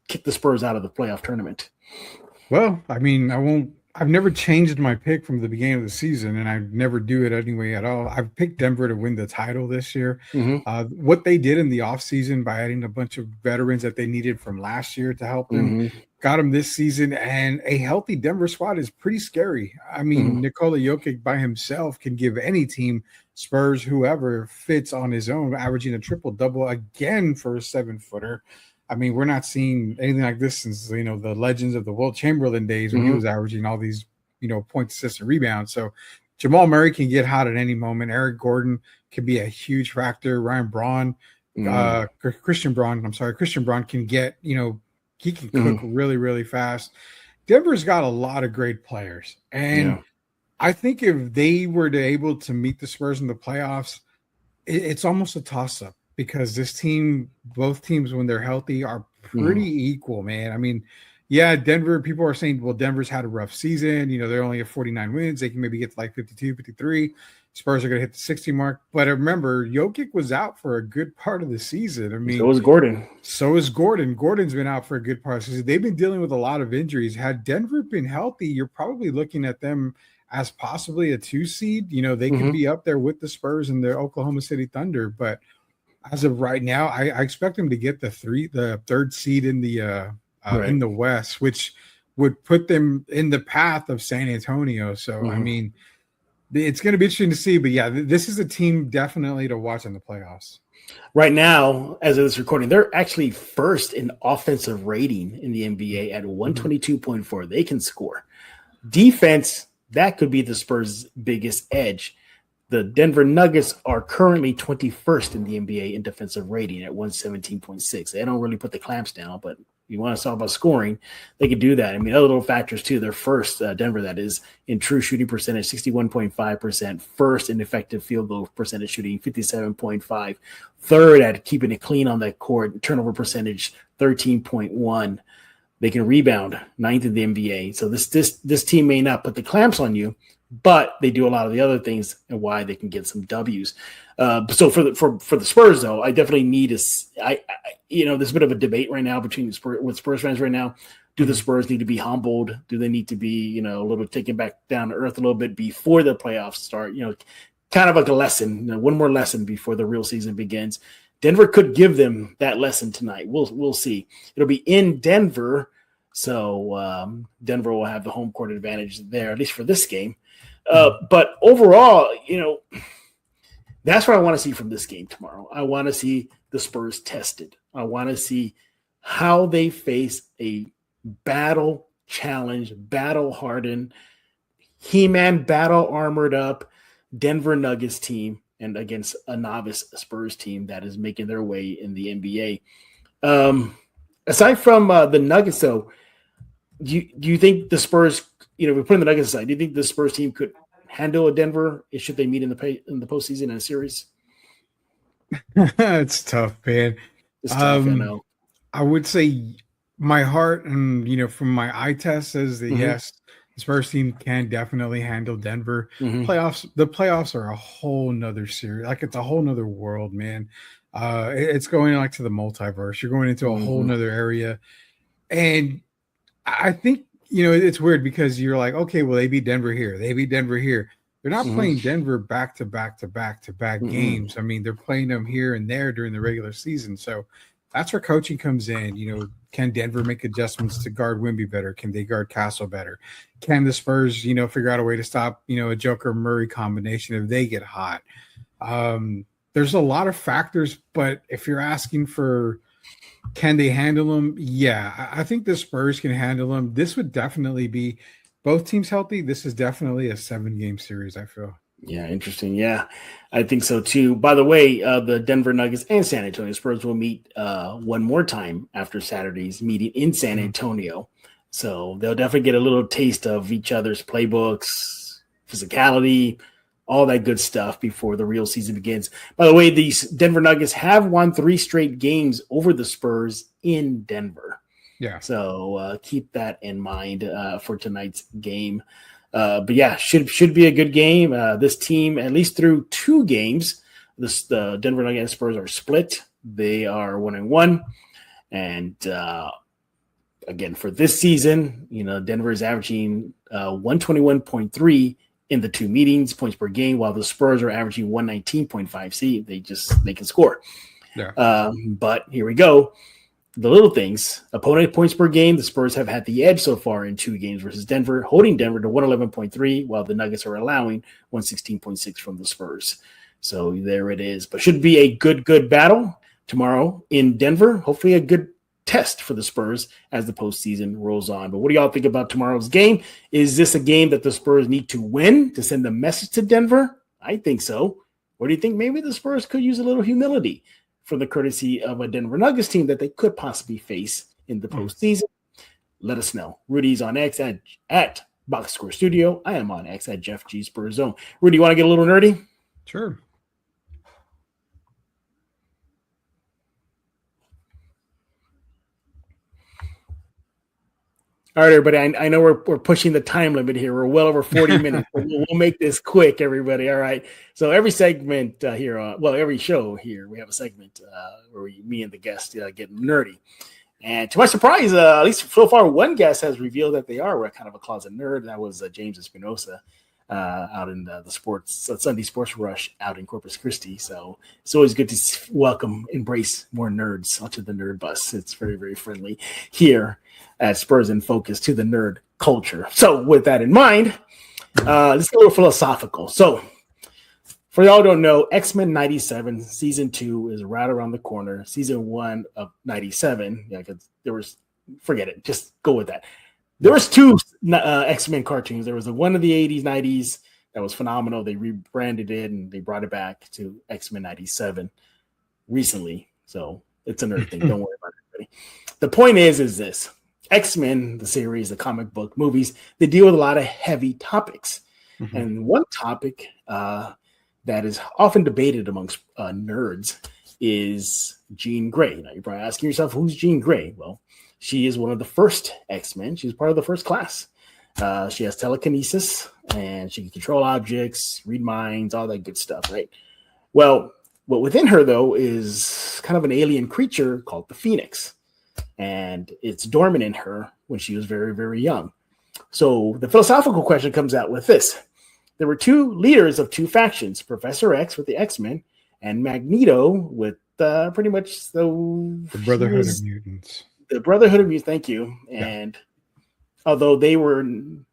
kick the Spurs out of the playoff tournament? Well, I mean, I've never changed my pick from the beginning of the season, and I never do it anyway at all. I've picked Denver to win the title this year. Mm-hmm. What they did in the offseason by adding a bunch of veterans that they needed from last year to help them, got them this season, and a healthy Denver squad is pretty scary. I mean, Nikola Jokic by himself can give any team, Spurs, whoever, fits on his own, averaging a triple-double again for a 7-footer. I mean, we're not seeing anything like this since, the legends of the Wilt Chamberlain days when he was averaging all these, points, assists, and rebounds. So Jamal Murray can get hot at any moment. Eric Gordon can be a huge factor. Ryan Braun, Christian Braun can get, he can cook really, really fast. Denver's got a lot of great players. And I think if they were able to meet the Spurs in the playoffs, it's almost a toss-up. Because this team, both teams, when they're healthy, are pretty equal, man. I mean, yeah, Denver, people are saying, well, Denver's had a rough season. They're only at 49 wins. They can maybe get to like 52, 53. Spurs are going to hit the 60 mark. But remember, Jokic was out for a good part of the season. I mean, so was Gordon. So is Gordon. Gordon's been out for a good part of the season. They've been dealing with a lot of injuries. Had Denver been healthy, you're probably looking at them as possibly a 2 seed. They could be up there with the Spurs and the Oklahoma City Thunder. But as of right now, I expect them to get the 3rd seed in the West, which would put them in the path of San Antonio. So, I mean, it's going to be interesting to see. But, yeah, this is a team definitely to watch in the playoffs. Right now, as of this recording, they're actually first in offensive rating in the NBA at 122.4. They can score. Defense, that could be the Spurs' biggest edge. The Denver Nuggets are currently 21st in the NBA in defensive rating at 117.6. They don't really put the clamps down, but you want to talk about scoring, they could do that. I mean, other little factors too. They're first, Denver, that is, in true shooting percentage, 61.5%. First in effective field goal percentage shooting, 57.5. Third at keeping it clean on that court. Turnover percentage, 13.1. They can rebound, 9th in the NBA. So this team may not put the clamps on you, but they do a lot of the other things and why they can get some W's. So for the Spurs, though, I definitely need there's a bit of a debate right now between with Spurs fans right now. Do the Spurs need to be humbled? Do they need to be, a little taken back down to earth a little bit before the playoffs start? Kind of like a lesson, one more lesson before the real season begins. Denver could give them that lesson tonight. We'll see. It'll be in Denver, so Denver will have the home court advantage there, at least for this game. But overall, that's what I want to see from this game tomorrow. I want to see the Spurs tested. I want to see how they face a battle challenge, battle hardened, He-Man battle armored up Denver Nuggets team, and against a novice Spurs team that is making their way in the NBA. Aside from the Nuggets, though, do you think the Spurs, we put in the Nuggets aside, do you think the Spurs team could handle a Denver should they meet in the postseason in a series? It's tough, man. It's tough, I know. I would say my heart and, from my eye test says that yes, The Spurs team can definitely handle Denver. Mm-hmm. The playoffs are a whole nother series. Like it's a whole nother world, man. It's going like to the multiverse. You're going into a whole nother area. And I think, it's weird because you're like, okay, well, they beat Denver here. They beat Denver here. They're not playing Denver back to back to back to back games. I mean, they're playing them here and there during the regular season. So that's where coaching comes in. Can Denver make adjustments to guard Wemby better? Can they guard Castle better? Can the Spurs, figure out a way to stop, a Joker Murray combination if they get hot? There's a lot of factors, but if you're asking for can they handle them? Yeah, I think the Spurs can handle them. This would definitely be both teams healthy. This is definitely a 7-game series, I feel. Yeah, interesting. Yeah, I think so too. By the way, the Denver Nuggets and San Antonio Spurs will meet one more time after Saturday's meeting in San Antonio. So they'll definitely get a little taste of each other's playbooks, physicality, all that good stuff before the real season begins. By the way, these Denver Nuggets have won 3 straight games over the Spurs in Denver. Yeah. So keep that in mind for tonight's game. But yeah, should be a good game. This team, at least through 2 games, the Denver Nuggets and Spurs are split. They are 1-1. And again, for this season, Denver is averaging 121.3 in the 2 meetings, points per game, while the Spurs are averaging 119.5. See, they can score. Yeah. But here we go. The little things, opponent points per game, the Spurs have had the edge so far in 2 games versus Denver, holding Denver to 111.3, while the Nuggets are allowing 116.6 from the Spurs. So there it is. But should be a good battle tomorrow in Denver. Hopefully a good test for the Spurs as the postseason rolls on. But what do y'all think about tomorrow's game? Is this a game that the Spurs need to win to send a message to Denver? I think so. Or do you think maybe the Spurs could use a little humility for the courtesy of a Denver Nuggets team that they could possibly face in the postseason? Let us know. Rudy's on X at Box Score Studio. I am on X at Jeff G Spurs Zone. Rudy, you want to get a little nerdy? Sure. All right, everybody. I know we're pushing the time limit here. We're well over 40 minutes. We'll make this quick, everybody. All right. So every segment here, every show here, we have a segment where me and the guest get nerdy. And to my surprise, at least so far, one guest has revealed that they are kind of a closet nerd. That was James Espinosa out in the Sunday Sports Rush out in Corpus Christi. So it's always good to embrace more nerds onto the nerd bus. It's very, very friendly here at Spurs in Focus to the nerd culture. So with that in mind, let's get a little philosophical. So for y'all who don't know, X-Men 97 season 2 is right around the corner. Season 1 of 97, forget it, just go with that. There was 2 X-Men cartoons. There was the one of the 80s, 90s that was phenomenal. They rebranded it and they brought it back to X-Men 97 recently. So it's a nerd thing. Don't worry about it, everybody. The point is this. X-Men, the series, the comic book, movies, they deal with a lot of heavy topics. Mm-hmm. And one topic that is often debated amongst nerds is Jean Grey. Now, you're probably asking yourself, who's Jean Grey? Well, she is one of the first X-Men. She's part of the first class. She has telekinesis, and she can control objects, read minds, all that good stuff, right? Well, what within her, though, is kind of an alien creature called the Phoenix. And it's dormant in her when she was very, very young. So the philosophical question comes out with this. There were 2 leaders of 2 factions, Professor X with the X-Men and Magneto with pretty much the Brotherhood of Mutants. The Brotherhood of Mutants, thank you. And although they meant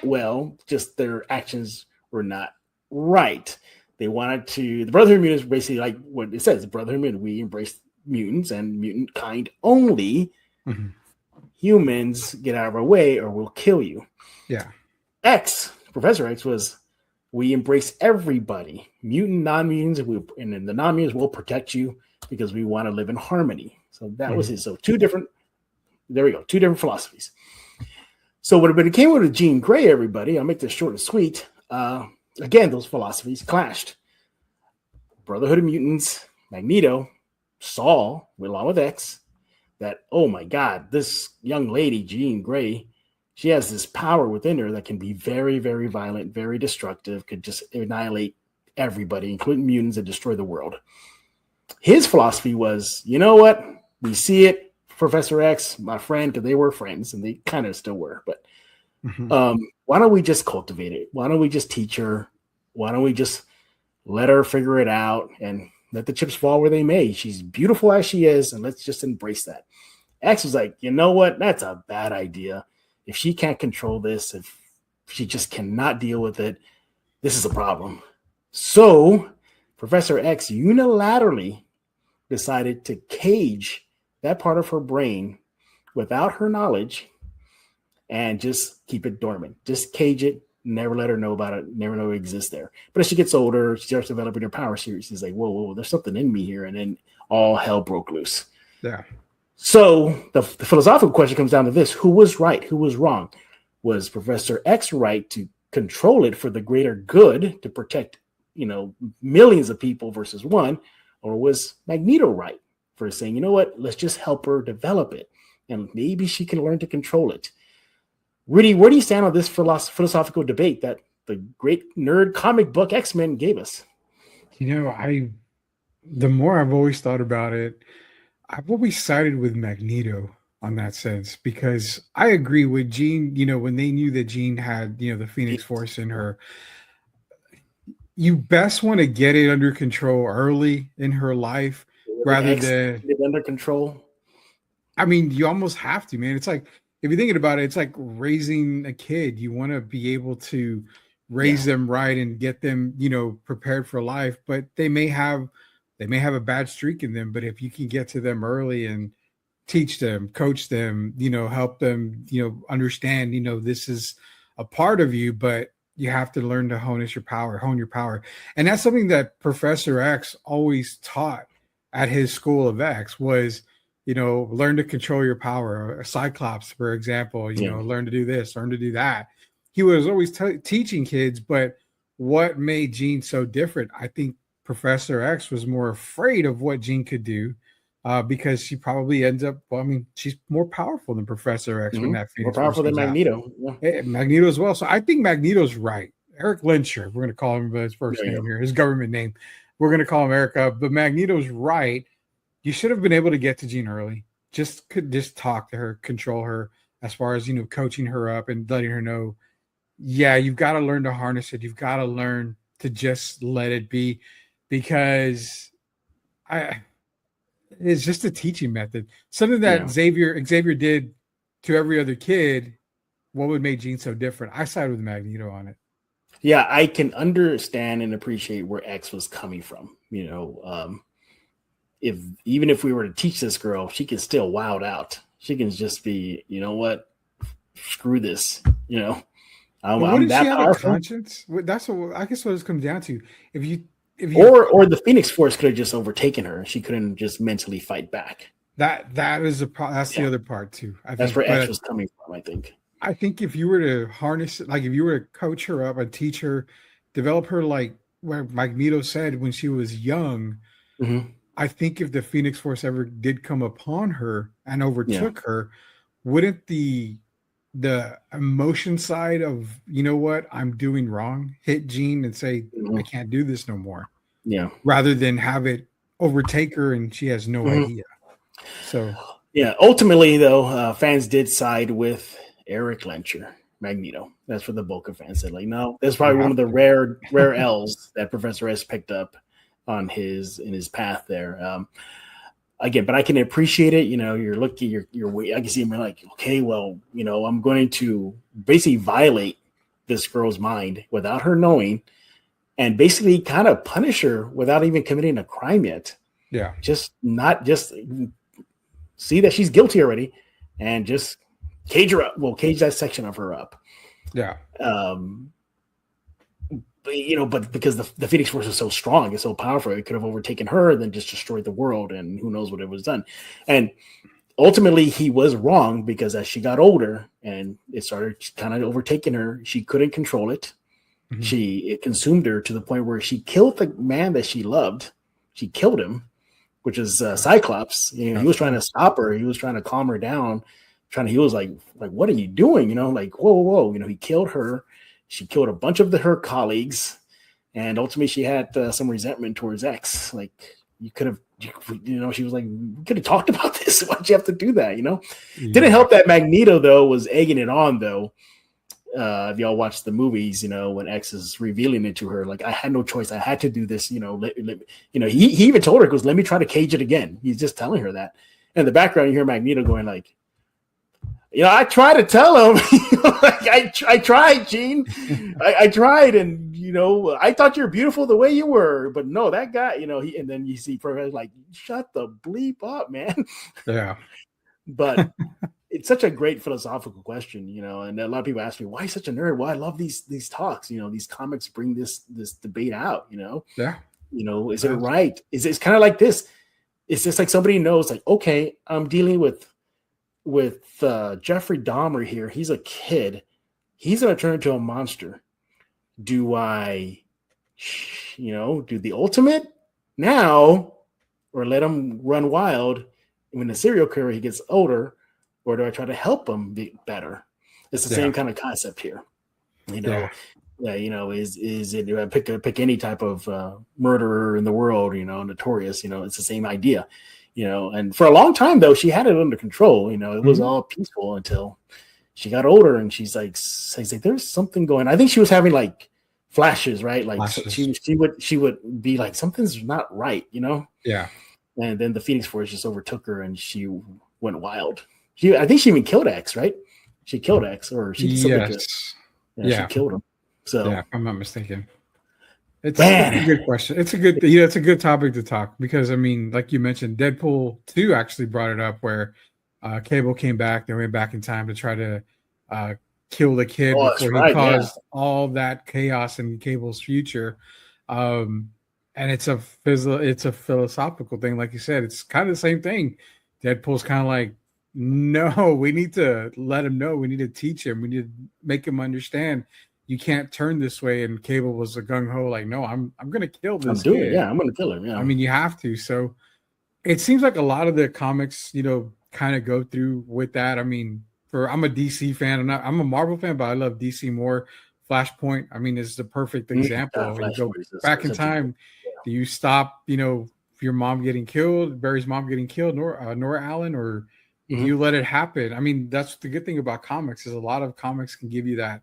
well, just their actions were not right. They wanted to, the Brotherhood of Mutants basically like what it says, the Brotherhood of Mutants, we embrace mutants and mutant kind only. Mm-hmm. Humans, get out of our way or we'll kill you. Yeah. Professor X was, we embrace everybody, mutant, non-mutants, and then the non-mutants will protect you because we want to live in harmony. So that was his. So 2 different philosophies. So when it came with Jean Grey, everybody, I'll make this short and sweet. Again, those philosophies clashed. Brotherhood of Mutants, Magneto saw, along with X, that, oh my God, this young lady, Jean Grey, She has this power within her that can be very, very violent, very destructive, could just annihilate everybody, including mutants, and destroy the world. His philosophy was, you know what? We see it. Professor X, my friend, because they were friends, and they kind of still were. But why don't we just cultivate it? Why don't we just teach her? Why don't we just let her figure it out and let the chips fall where they may? She's beautiful as she is, and let's just embrace that. X was like, you know what? That's a bad idea. If she can't control this, if she just cannot deal with it, this is a problem. So Professor X unilaterally decided to cage that part of her brain without her knowledge and just keep it dormant. Just cage it, never let her know about it, never know it exists there. But as she gets older, she starts developing her power series. She's like, whoa, there's something in me here. And then all hell broke loose. Yeah. So the philosophical question comes down to this: who was right? Who was wrong? Was Professor X right to control it for the greater good to protect, millions of people versus one? Or was Magneto right for saying, you know what, let's just help her develop it and maybe she can learn to control it? Rudy, where do you stand on this philosophical debate that the great nerd comic book X-Men gave us? The more I've always thought about it, I've always sided with Magneto on that sense, because I agree with Jean, when they knew that Jean had, the Phoenix Force in her, you best want to get it under control early in her life rather than get under control. I mean, you almost have to, man. It's like, if you're thinking about it, it's like raising a kid. You want to be able to raise them right and get them, prepared for life, but they may have a bad streak in them. But if you can get to them early and teach them, coach them, help them, understand, this is a part of you, but you have to learn to hone your power. And that's something that Professor X always taught at his school of X was, learn to control your power. A Cyclops, for example, learn to do this, learn to do that. He was always teaching kids, but what made Jean so different? I think Professor X was more afraid of what Jean could do because she probably ends up, she's more powerful than Professor X when that Phoenix more powerful than Magneto. Yeah. Magneto as well. So I think Magneto's right. Eric Lyncher, we're going to call him by his first name here, his government name. We're going to call him Erica, but Magneto's right. You should have been able to get to Jean early. Just talk to her, control her as far as, coaching her up and letting her know, you've got to learn to harness it. You've got to learn to just let it be, because it's just a teaching method. Something that Xavier did to every other kid. What would make Jean so different? I side with Magneto on it. Yeah, I can understand and appreciate where X was coming from. If we were to teach this girl, she can still wild out. She can just be, screw this. I'm that powerful. Conscience? That's what I guess what it comes down to. If you or the Phoenix Force could have just overtaken her. She couldn't just mentally fight back. That's the other part too. That's where X was coming from, I think. I think if you were to harness it, like if you were to coach her up and teach her, develop her like where Magneto said when she was young, I think if the Phoenix Force ever did come upon her and overtook her, wouldn't the emotion side of, what I'm doing wrong, hit Jean and say, I can't do this no more. Yeah. Rather than have it overtake her and she has no idea. So ultimately though, fans did side with Eric Lyncher, Magneto. That's what the bulk of fans said. Like, no, that's probably one of the rare L's that Professor S picked up in his path there. Again, but I can appreciate it. You're looking, I can see him like, okay, well, I'm going to basically violate this girl's mind without her knowing, and basically kind of punish her without even committing a crime yet. Yeah, just see that she's guilty already, and just cage her up. Well, cage that section of her up. Yeah. But because the Phoenix Force is so strong, it's so powerful, it could have overtaken her and then just destroyed the world, and who knows what it was done. And ultimately, he was wrong, because as she got older and it started kind of overtaking her, she couldn't control it. It consumed her to the point where she killed the man that she loved. She killed him, which is Cyclops. He was trying to stop her. He was trying to calm her down, he was like, what are you doing? Like, whoa. He killed her. She killed a bunch of her colleagues. And ultimately she had some resentment towards X. Like, you could have, she was like, we could have talked about this. Why'd you have to do that? Yeah. Didn't help that Magneto, though, was egging it on, though. If y'all watch the movies, when X is revealing it to her, like, I had no choice. I had to do this. He even told her, let me try to cage it again. He's just telling her that. And in the background, you hear Magneto going like, I tried to tell him, I tried, Gene. I tried, and I thought you're beautiful the way you were, but no, that guy, and then you see Professor like, shut the bleep up, man. Yeah. But it's such a great philosophical question, and a lot of people ask me, why are you such a nerd? Well, I love these talks, these comics bring this debate out, Yeah. Is it right? It's kind of like this. It's just like somebody knows, like, okay, I'm dealing with Jeffrey Dahmer here. He's a kid. He's going to turn into a monster. Do I, do the ultimate now, or let him run wild when the serial killer he gets older, or do I try to help him be better? It's the same kind of concept here. Is it? Do I pick any type of murderer in the world? Notorious. It's the same idea. And for a long time, though, she had it under control. It was all peaceful until she got older, and she's like, there's something going on. I think she was having like flashes, right? Like she would be like, something's not right, Yeah. And then the Phoenix Force just overtook her, and she went wild. I think she even killed X, right? She killed X, or she did something good. She killed him. So if I'm not mistaken. It's a good question. It's a good topic to talk, because I mean, like you mentioned, Deadpool 2 actually brought it up where Cable came back. They went back in time to try to kill the kid before he caused all that chaos in Cable's future. And it's a philosophical thing, like you said. It's kind of the same thing. Deadpool's kind of like, no, we need to let him know. We need to teach him. We need to make him understand. You can't turn this way. And Cable was a gung ho, like, no, I'm gonna kill this kid. Yeah, I'm gonna kill him. Yeah, I mean, you have to. So it seems like a lot of the comics, kind of go through with that. I mean, I'm a DC fan. I'm a Marvel fan, but I love DC more. Flashpoint, I mean, is the perfect example. You go back in time. Do you stop, your mom getting killed, Barry's mom getting killed, Nora Allen, or do you let it happen? I mean, that's the good thing about comics, is a lot of comics can give you that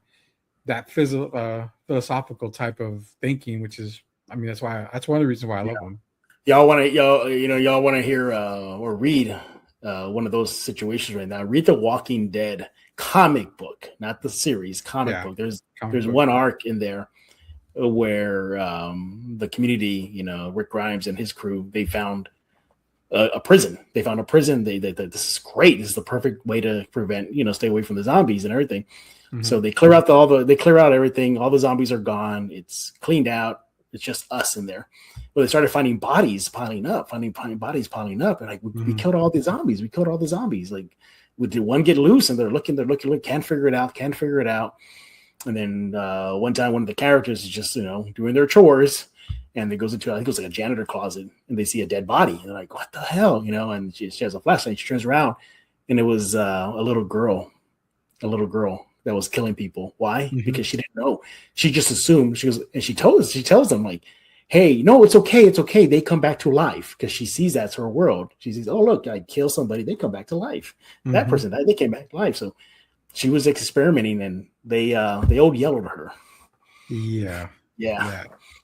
philosophical type of thinking, which is, I mean, that's one of the reasons why I love them. Y'all want to hear or read one of those situations right now. Read the Walking Dead comic book, not the series, comic book. There's one arc in there where the community, Rick Grimes and his crew, they found a prison. They found a prison. They this is great. This is the perfect way to prevent, stay away from the zombies and everything. Mm-hmm. So they clear out everything. All the zombies are gone. It's cleaned out. It's just us in there. Well, they started finding bodies piling up, finding bodies piling up. And like, we killed all the zombies. We killed all the zombies. Like, did one get loose? And they're looking, can't figure it out. And then one time, one of the characters is just, doing their chores, and they goes into, I think it was like a janitor closet, and they see a dead body. And they're like, what the hell? And she has a flashlight. She turns around, and it was a little girl that was killing people. Why? Mm-hmm. Because she didn't know. She just assumed. She goes, and she tells them, like, hey, no, it's okay. It's okay. They come back to life, because she sees that's her world. She sees, oh, look, I kill somebody. They come back to life. Mm-hmm. That person, they came back to life. So she was experimenting, and they old yellowed her. Yeah.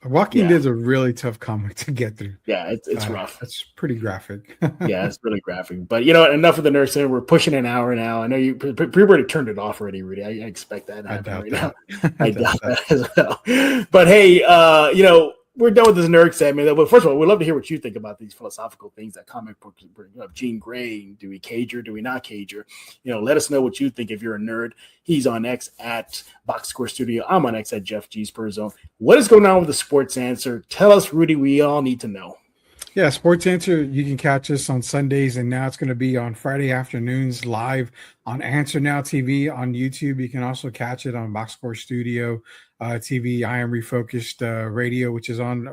Walking Dead's a really tough comic to get through. Yeah, it's rough. It's pretty graphic. Yeah, it's really graphic. But enough of the nerd center. We're pushing an hour now. I know you already turned it off already, Rudy. I expect that to happen right now. I doubt that as well. But hey, we're done with this nerd segment. But first of all, we'd love to hear what you think about these philosophical things that comic books bring up. Jean Grey, do we cage her? Do we not cage her? Let us know what you think if you're a nerd. He's on X at Box Score Studio. I'm on X at Jeff G Spurs Zone. What is going on with the Sports Answer? Tell us, Rudy. We all need to know. Yeah, Sports Answer, you can catch us on Sundays, and now it's going to be on Friday afternoons live on Answer Now TV on YouTube. You can also catch it on Box Score Studio TV, I Am Refocused Radio, which is on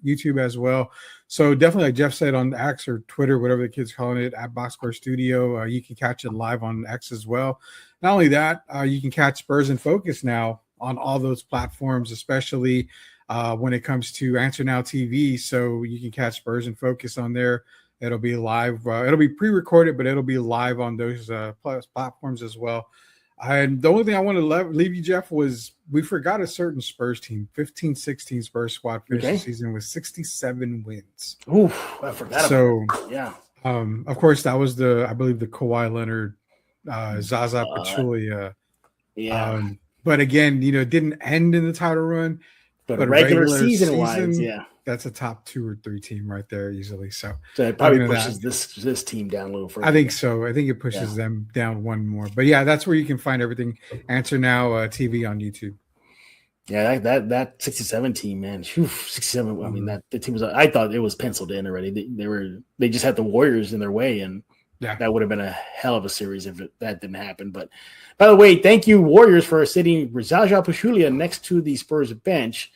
YouTube as well. So definitely, like Jeff said, on X or Twitter, whatever the kids calling it, at Box Score Studio, you can catch it live on X as well. Not only that, you can catch Spurs in Focus now on all those platforms, especially when it comes to Answer Now TV. So you can catch Spurs in Focus on there. It'll be live. It'll be pre-recorded, but it'll be live on those platforms as well. And the only thing I want to leave you, Jeff, was we forgot a certain Spurs team, 15-16 Spurs squad finished the season with 67 wins. Oof, I forgot about that. Yeah. Of course, that was I believe the Kawhi Leonard, Zaza Pachulia. Yeah. But again, it didn't end in the title run. But regular season wise, yeah, that's a top 2 or 3 team right there easily. So it probably pushes this team down a little further. I think so. I think it pushes them down one more. But yeah, that's where you can find everything. Answer Now TV on YouTube. Yeah, that 67 team, man. 67. Mm-hmm. I mean, the team was. I thought it was penciled in already. They just had the Warriors in their way, and that would have been a hell of a series if that didn't happen. But by the way, thank you, Warriors, for sitting Zaza Pachulia next to the Spurs bench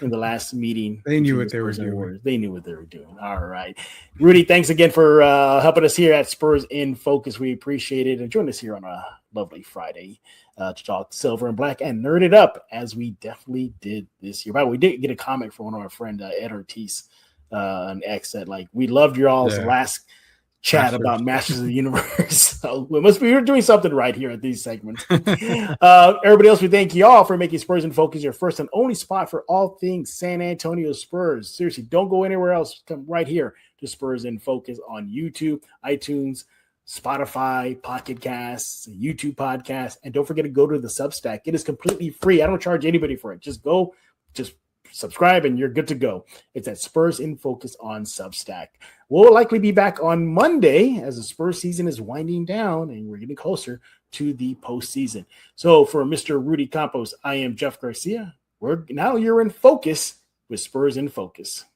in the last meeting. They knew what they were doing. Warriors. They knew what they were doing. All right. Rudy, thanks again for helping us here at Spurs in Focus. We appreciate it. And join us here on a lovely Friday to talk silver and black and nerd it up, as we definitely did this year. By the way, we did get a comment from one of our friend Ed Ortiz on X that, like, we loved your all's last chat about Masters of the Universe. So we're doing something right here at these segments. Everybody else, we thank you all for making Spurs in Focus your first and only spot for all things San Antonio Spurs. Seriously, don't go anywhere else. Come right here to Spurs in Focus on YouTube, iTunes, Spotify, Pocket Casts, YouTube podcast, and don't forget to go to the Substack. It is completely free. I don't charge anybody for it. Just subscribe and you're good to go. It's at Spurs in Focus on Substack. We'll likely be back on Monday as the Spurs season is winding down and we're getting closer to the postseason. So for Mr. Rudy Campos, I am Jeff Garcia. You're in focus with Spurs in Focus.